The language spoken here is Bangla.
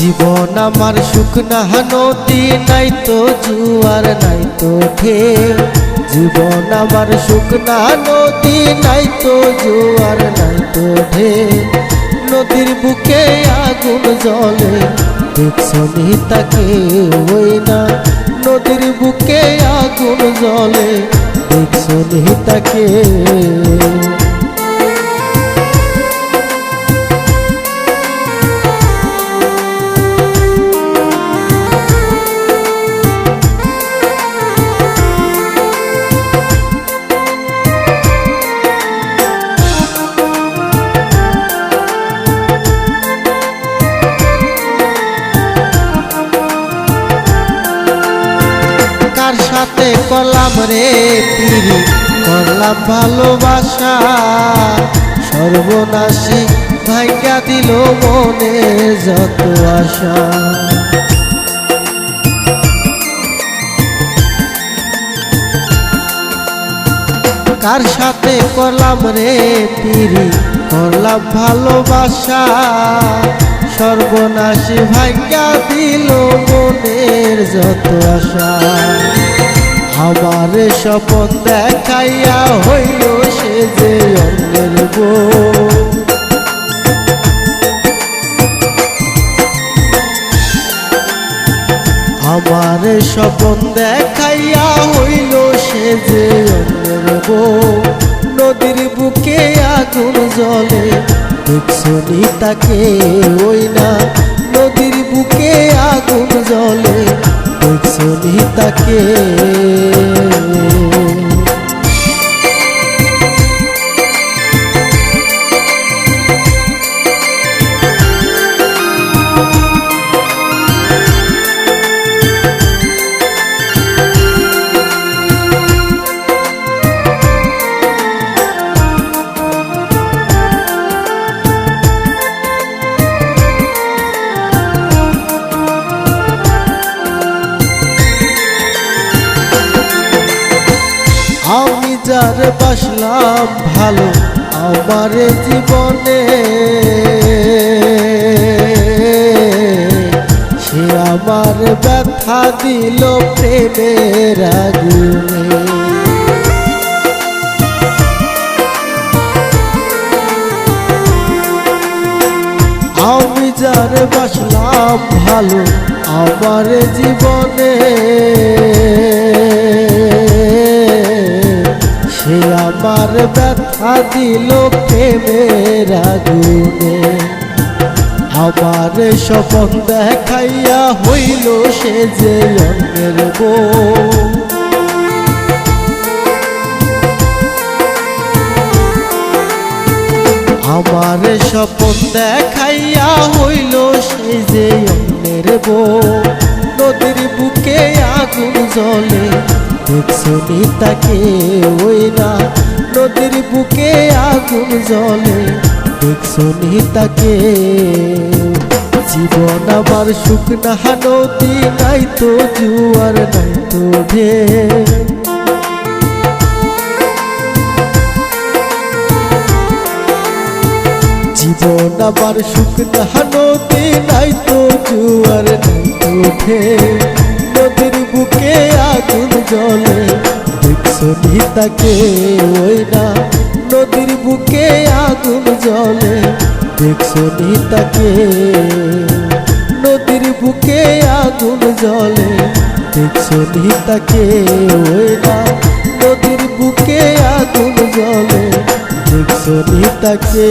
জীবন আমার শুকনা নদী, নাই তো জুয়ার নাই তো ঢেউ। জীবন আমার শুকনা নদী, নাই তো জুয়ার নাই তো ঢেউ। নদীর বুকে আগুন জ্বলে, দেখছো নি তাকে ওই না। নদীর বুকে আগুন জ্বলে, দেখছো নি তাকে। কার সাথে করলাম রে পিরি, করলাম ভালোবাসা, সর্বনাশী ভাঙ্গা দিল মনে যত আশা। কার সাথে করলাম রে পিরি, করলাম ভালোবাসা, সর্বনাশী ভাঙ্গা দিল মনের যত আশা। আমার স্বপ্ন দেখাইয়া হইল সে যে অন্যের বউ। আমার স্বপ্ন দেখাইয়া হইল সে যে অন্যের বউ। নদীর বুকে আগুন জ্বলে, দেখছো নি তাকে ওই না। নদীর বুকে আগুন জ্বলে, দেখছো নি তাকে। আমি যার বাসলাম ভালো আমার জীবনে, সে আমার ব্যথা দিল প্রেমের আগুনে। আমি যার বাসলাম ভালো আমার জীবনে, সে আমার ব্যথা দিল প্রেমের আগুনে। আমার স্বপ্ন দেখাইয়া হইল সে যে অন্যের বউ। আমার স্বপ্ন দেখাইয়া হইল সে যে অন্যের বউ। নদীর বুকে আগুন জ্বলে, দেখছো নি তাকে ওই না। নদীর বুকে আগুন জ্বলে, দেখছো নি তাকে। জীবন আমার শুকনা নদী, নাই তো জুয়ার নাই তো ঢেউ। জীবন আমার শুকনা নদী, নাই তো জুয়ার নাই তো ঢেউ। নদীর বুকে আগুন জ্বলে, দেখছো নি তাকে ওই না। নদীর বুকে আগুন জ্বলে, দেখছো নি তাকে। নদীর বুকে আগুন জ্বলে, দেখছো নি তাকে ওই না। নদীর বুকে আগুন জ্বলে, দেখছো নি তাকে।